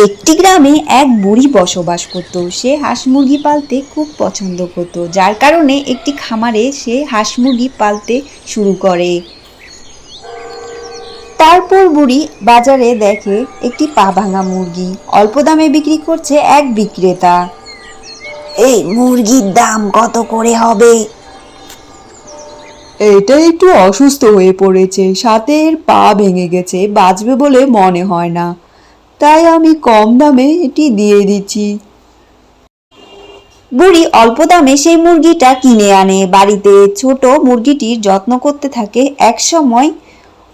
একটি গ্রামে এক বুড়ি বসবাস করত। সে হাঁস মুরগি পালতে খুব পছন্দ করত, যার কারণে একটি খামারে সে হাঁস মুরগি পালতে শুরু করে। তারপর বুড়ি বাজারে দেখে একটি পা ভাঙা মুরগি অল্প দামে বিক্রি করছে এক বিক্রেতা। এই মুরগির দাম কত করে হবে? এটা একটু অসুস্থ হয়ে পড়েছে, সাথে এর পা ভেঙে গেছে, বাঁচবে বলে মনে হয় না, তাই আমি কম দামে এটি দিয়ে দিচ্ছি। বুড়ি অল্প দামে সেই মুরগিটা কিনে আনে বাড়িতে। ছোট মুরগিটির যত্ন করতে থাকে। এক সময়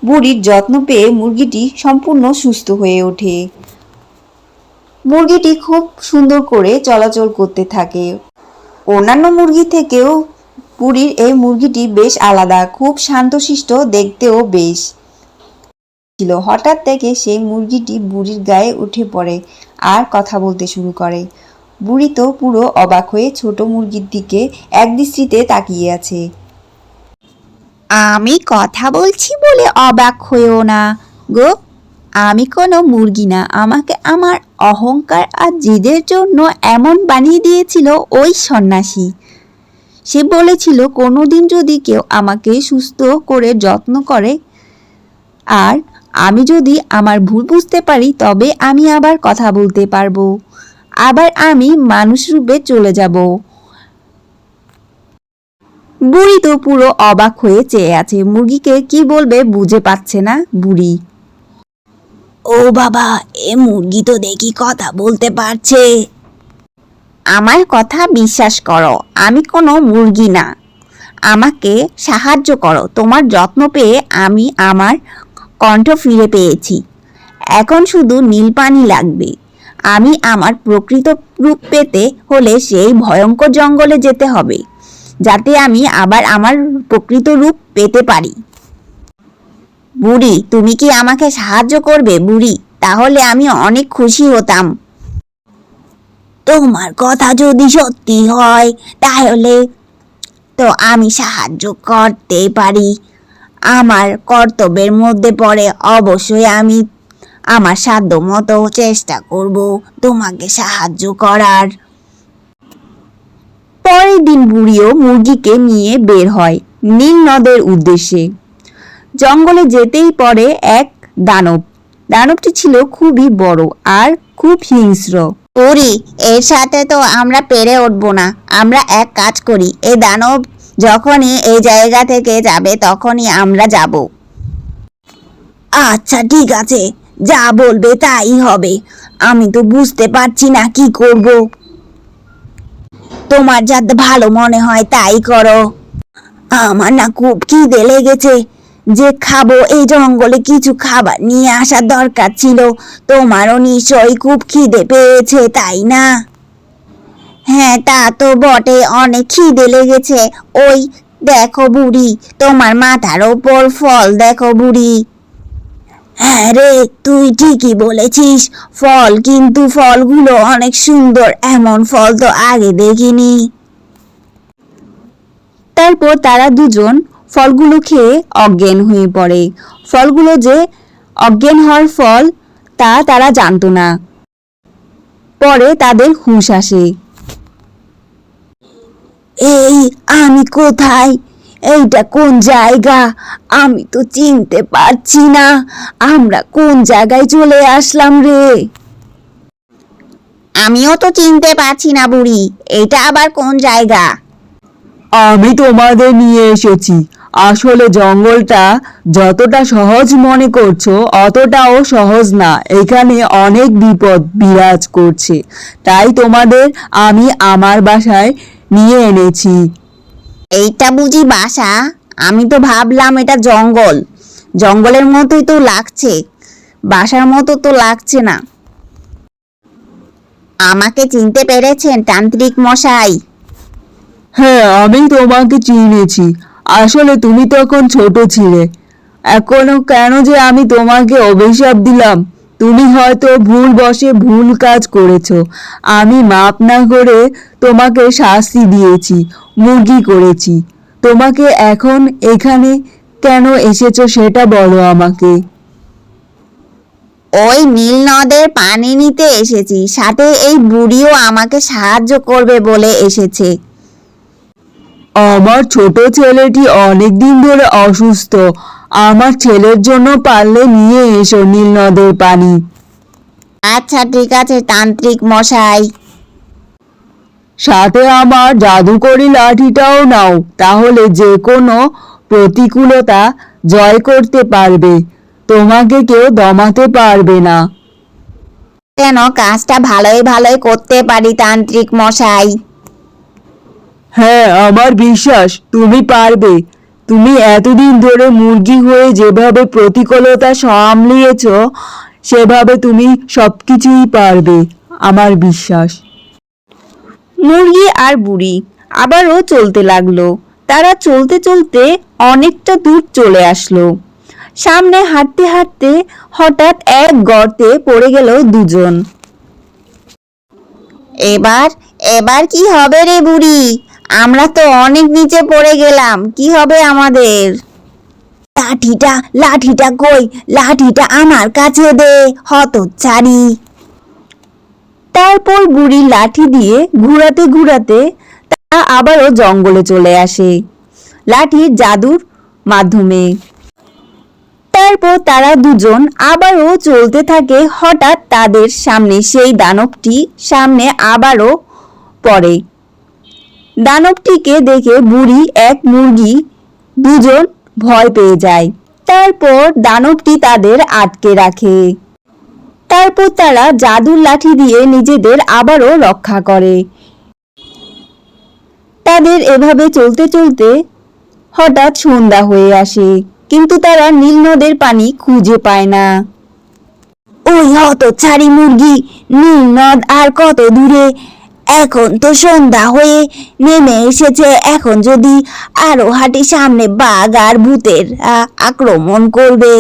বুড়ির যত্ন পেয়ে মুরগিটি সম্পূর্ণ সুস্থ হয়ে ওঠে। মুরগিটি খুব সুন্দর করে চলাচল করতে থাকে। অন্যান্য মুরগি থেকেও বুড়ির এই মুরগিটি বেশ আলাদা, খুব শান্তশিষ্ট, দেখতেও বেশ ছিল। হঠাৎ থেকে সেই মুরগিটি বুড়ির গায়ে উঠে পড়ে আর কথা বলতে শুরু করে। বুড়ি তো পুরো অবাক হয়ে ছোট মুরগির দিকে একদৃষ্টিতে তাকিয়ে আছে। আমি কথা বলছি বলে অবাক হয়েও না গো, আমি কোনো মুরগি না। আমাকে আমার অহংকার আর জেদের জন্য এমন বানিয়ে দিয়েছিল ওই সন্ন্যাসী। সে বলেছিল কোনোদিন যদি কেউ আমাকে সুস্থ করে যত্ন করে আর আমি যদি আমার ভুল বুঝতে পারি, তবে আমি আবার কথা বলতে পারবো, আবার আমি মানুষ রূপে চলে যাব। বুড়ি তো পুরো অবাক হয়ে চেয়ে আছে, মুরগিকে কি বলবে বুঝে পাচ্ছে না বুড়ি। ও বাবা, এ মুরগি তো দেখি কথা বলতে পারছে। আমার কথা বিশ্বাস করো, আমি কোনো মুরগি না। আমাকে সাহায্য করো, তোমার যত্ন পেয়ে আমি আমার কণ্ঠ ফিরে পেয়েছি। এখন শুধু নীল পানি লাগবে। আমি আমার প্রকৃত রূপ পেতে হলে সেই ভয়ঙ্কর জঙ্গলে যেতে হবে, যাতে আমি আবার আমার প্রকৃত রূপ পেতে পারি। বুড়ি, তুমি কি আমাকে সাহায্য করবে বুড়ি? তাহলে আমি অনেক খুশি হতাম। তোমার কথা যদি সত্যি হয় তাহলে তো আমি সাহায্য করতে পারি। আমার কর্তব্যের মধ্যে পড়ে, অবশ্যই আমি আমার সাধ্য মতো চেষ্টা করব তোমাকে সাহায্য করার। পরের দিন বুড়িও মুরগিকে নিয়ে বের হয় নীল নদের উদ্দেশ্যে। জঙ্গলে যেতেই পড়ে এক দানব। দানবটি ছিল খুবই বড় আর খুব হিংস্র। বুড়ি, এর সাথে তো আমরা পেরে উঠবো না। আমরা এক কাজ করি, এই দানব যখনই এই জায়গা থেকে যাবে তখনই আমরা যাব। আচ্ছা ঠিক আছে, যা বলবে তাই হবে। আমি তো বুঝতে পারছি না কি করব। তোমার যাতে ভালো মনে হয় তাই করো। আমার না খুব খিদে লেগেছে, যে খাবো। এই জঙ্গলে কিছু খাবার নিয়ে আসার দরকার ছিল। তোমারও নিশ্চয়ই খুব খিদে পেয়েছে, তাই না? হ্যাঁ, তা তো বটে, অনেক খিদে লেগেছে। ওই দেখো বুড়ি, তোমার মাথার ওপর ফল দেখো বুড়ি। হ্যাঁ রে, তুই ঠিকই বলেছিস, ফল, কিন্তু ফলগুলো অনেক সুন্দর। এমন ফল তো আগে দেখিনি। তারপর তারা দুজন ফলগুলো খেয়ে অজ্ঞান হয়ে পড়ে। ফলগুলো যে অজ্ঞান হওয়ার ফল তা তারা জানতো না। পরে তাদের হুঁশ আসে। এই, আমি কোথায়? এইটা কোন জায়গা? আমি তো চিনতে পারছি না। আমরা কোন জায়গায় চলে আসলাম রে? আমিও তো চিনতে পারছি না বুড়ি, এটা আবার কোন জায়গা? আমি তোমাদের নিয়ে এসেছি। আসলে জঙ্গলটা যতটা সহজ মনে করছো অতটাও সহজ না, এখানে অনেক বিপদ বিরাজ করছে, তাই তোমাদের আমি আমার বাসায় নিয়ে এনেছি। এইটা বুঝি বাসা? আমি তো ভাবলাম এটা জঙ্গল। জঙ্গলের মতোই তো লাগছে, বাসার মতো তো লাগছে না। আমাকে চিনতে পেরেছেন তান্ত্রিক মশাই? হ্যাঁ, আমি তোমাকে চিনেছি। আসলে তুমি তখন ছোট ছিলে। এখনো কেন যে আমি তোমাকে অভিশাপ দিলাম, তুমি হয়তো ভুলবশে ভুল কাজ করেছো। আমি মাপ না করে তোমাকে শাস্তি দিয়েছি, মুরগি করেছি। তোমাকে এখন এখানে কেন এসেছো সেটা বলো আমাকে। ওই নীল নদের পানি নিতে এসেছি, সাথে এই বুড়িও আমাকে সাহায্য করবে বলে এসেছে। আমার ছোট ছেলেটি অনেকদিন ধরে অসুস্থ, আমার ছেলের জন্য পারলে নিয়ে এসো নীল নদের পানি। আচ্ছা ঠিক আছে তান্ত্রিক মশাই। সাথে আমার জাদুকরি লাঠিটাও নাও, তাহলে যে কোনো প্রতিকূলতা জয় করতে পারবে, তোমাকে কেউ দমাতে পারবে না। কেন, কাজটা ভালোই ভালোই করতে পারি তান্ত্রিক মশাই। হ্যাঁ, আমার বিশ্বাস তুমি পারবে। তুমি এতদিন ধরে মুরগি হয়ে যেভাবে প্রতিকূলতা সামলিয়েছ, সেভাবে তুমি সবকিছুই পারবে, আমার বিশ্বাস। মুরগি আর বুড়ি আবারও চলতে লাগলো। তারা চলতে চলতে অনেকটা দূর চলে আসলো। সামনে হাঁটতে হাঁটতে হঠাৎ এক গর্তে পড়ে গেল দুজন। এবার এবার কি হবে রে বুড়ি? আমরা তো অনেক নিচে পড়ে গেলাম, কি হবে আমাদের? লাঠিটা লাঠিটা কই? লাঠিটা আমার কাছে দে, হতচ্ছাড়ি। তারপর বুড়ি লাঠি দিয়ে ঘুরাতে ঘুরাতে তারা আবারও জঙ্গলে চলে আসে লাঠির জাদুর মাধ্যমে। তারপর তারা দুজন আবারও চলতে থাকে। হঠাৎ তাদের সামনে সেই দানবটি সামনে আবারও পড়ে। দানবটিকে দেখে বুড়ি এক মুরগি দুজন ভয় পেয়ে যায়। তারপর দানবটি তাদের আটকে রাখে। তারপর তারা জাদুর লাঠি দিয়ে নিজেদের আবারও রক্ষা করে। তাদের এভাবে চলতে চলতে হঠাৎ সন্ধ্যা হয়ে আসে, কিন্তু তারা নীল নদের পানি খুঁজে পায় না। ওই হতচ্ছাড়ি মুরগি, নীল নদ আর কত দূরে? এখন তো সন্ধ্যা হয়ে নেমে এসেছে, এখন যদি আরো হাঁটি সামনে বাঘ আর ভূতের আক্রমণ করবে।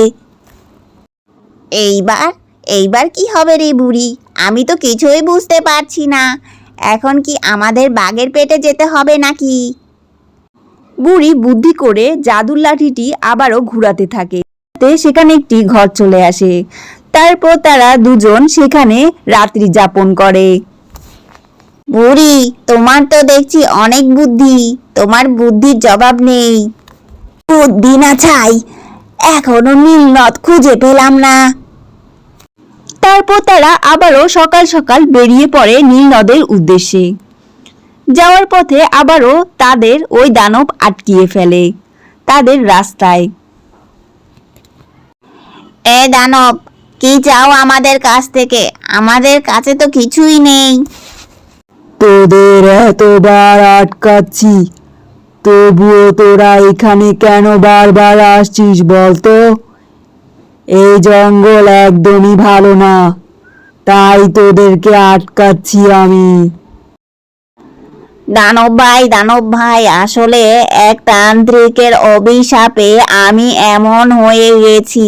এইবার এইবার কি হবে রে বুড়ি? আমি তো কিছুই বুঝতে পারছি না। এখন কি আমাদের বাঘের পেটে যেতে হবে নাকি? বুড়ি বুদ্ধি করে জাদুর লাঠিটি আবারও ঘুরাতে থাকে। সেখানে একটি ঘর চলে আসে। তারপর তারা দুজন সেখানে রাত্রি যাপন করে। বুড়ি, তোমার তো দেখছি অনেক বুদ্ধি, তোমার বুদ্ধির জবাব নেই। বুদ্ধি না ছাই, এখনো নীল নদ খুঁজে পেলাম না। তারপর তারা আবারও সকাল সকাল বেরিয়ে পড়ে নীল নদের উদ্দেশ্যে। যাওয়ার পথে আবারও তাদের ওই দানব আটকিয়ে ফেলে তাদের রাস্তায়। এ দানব, কি চাও আমাদের কাছ থেকে? আমাদের কাছে তো কিছুই নেই। তোদের এতবার আটকাচ্ছি, তবুও তোরা এখানে কেন বারবার আসছিস বলতো? এই জঙ্গল একদমই ভালো না, তাই তোদেরকে আটকাচ্ছি আমি। দানব ভাই, আসলে এক তান্ত্রিকের অভিশাপে আমি এমন হয়ে গেছি,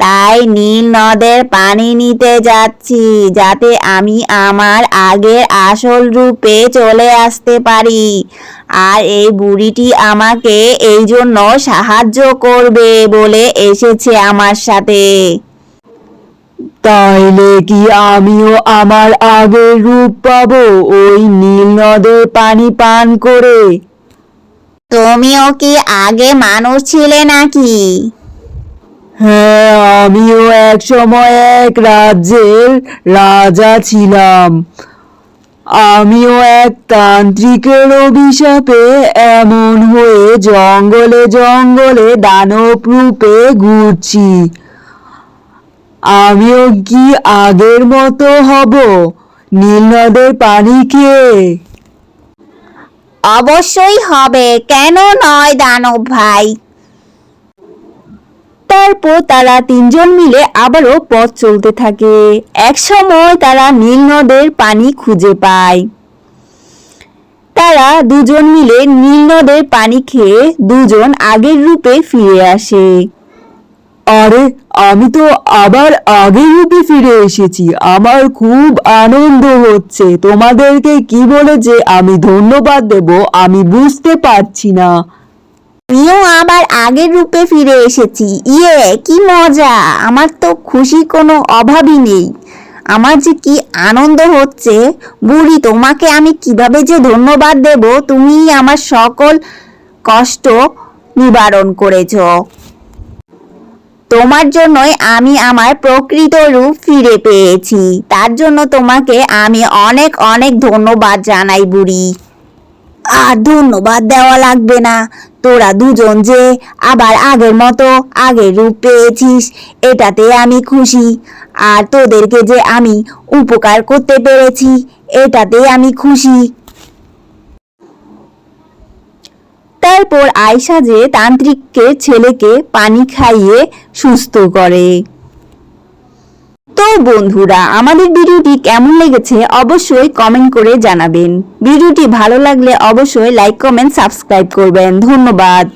তাই নীল নদের পানি নিতে যাচ্ছি, যাতে আমি আমার আগের আসল রূপে চলে আসতে পারি। আর এই বুড়িটি আমাকে এই জন্য সাহায্য করবে বলে এসেছে আমার সাথে। তাইলে কি আমিও আমার আগের রূপ পাবো ওই নীল নদের পানি পান করে? তুমিও কি আগে মানুষ ছিলে নাকি? হ্যাঁ, আমিও এক সময় এক রাজ্যের রাজা ছিলাম। আমিও এক তান্ত্রিকের অভিশাপে এমন হয়ে জঙ্গলে জঙ্গলে দানব রূপে ঘুরছি। আমিও কি আগের মতো হব নীল নদের পানি খেয়ে? অবশ্যই হবে, কেন নয় দানব ভাই। তারপর তারা তিনজন মিলে আবারও পথ চলতে থাকে। এক সময় তারা নীল নদের পানি খুঁজে পায়। তারা দুজন মিলে নীল নদের পানি খেয়ে দুজন আগের রূপে ফিরে আসে। আরে, আমি তো আবার আগের রূপে ফিরে এসেছি, আমার খুব আনন্দ হচ্ছে। তোমাদেরকে কি বলে যে আমি ধন্যবাদ দেব আমি বুঝতে পারছি না। আমিও আবার আগের রূপে ফিরে এসেছি। ইয়ে, কি মজা! আমার তো খুশি কোনো অভাবই নেই। আমার যে কি আনন্দ হচ্ছে। বুড়ি, তোমাকে আমি কিভাবে যে ধন্যবাদ দেব, তুমি আমার সকল কষ্ট নিবারণ করেছো। তোমার জন্যই আমি আমার প্রকৃত রূপ ফিরে পেয়েছি। তার জন্য তোমাকে আমি অনেক অনেক ধন্যবাদ জানাই বুড়ি। আর ধন্যবাদ দেওয়া লাগবে না। তোরা দুজন যে আবার আগের মতো আগের রূপ পেয়েছিস, এটাতে আমি খুশি। আর তোদেরকে যে আমি উপকার করতে পেরেছি, এটাতে আমি খুশি। তারপর আয়শা যে তান্ত্রিকের ছেলেকে পানি খাইয়ে সুস্থ করে। তো বন্ধুরা, আমাদের ভিডিওটি কেমন লেগেছে অবশ্যই কমেন্ট করে জানাবেন। ভিডিওটি ভালো লাগলে অবশ্যই লাইক, কমেন্ট, সাবস্ক্রাইব করবেন। ধন্যবাদ।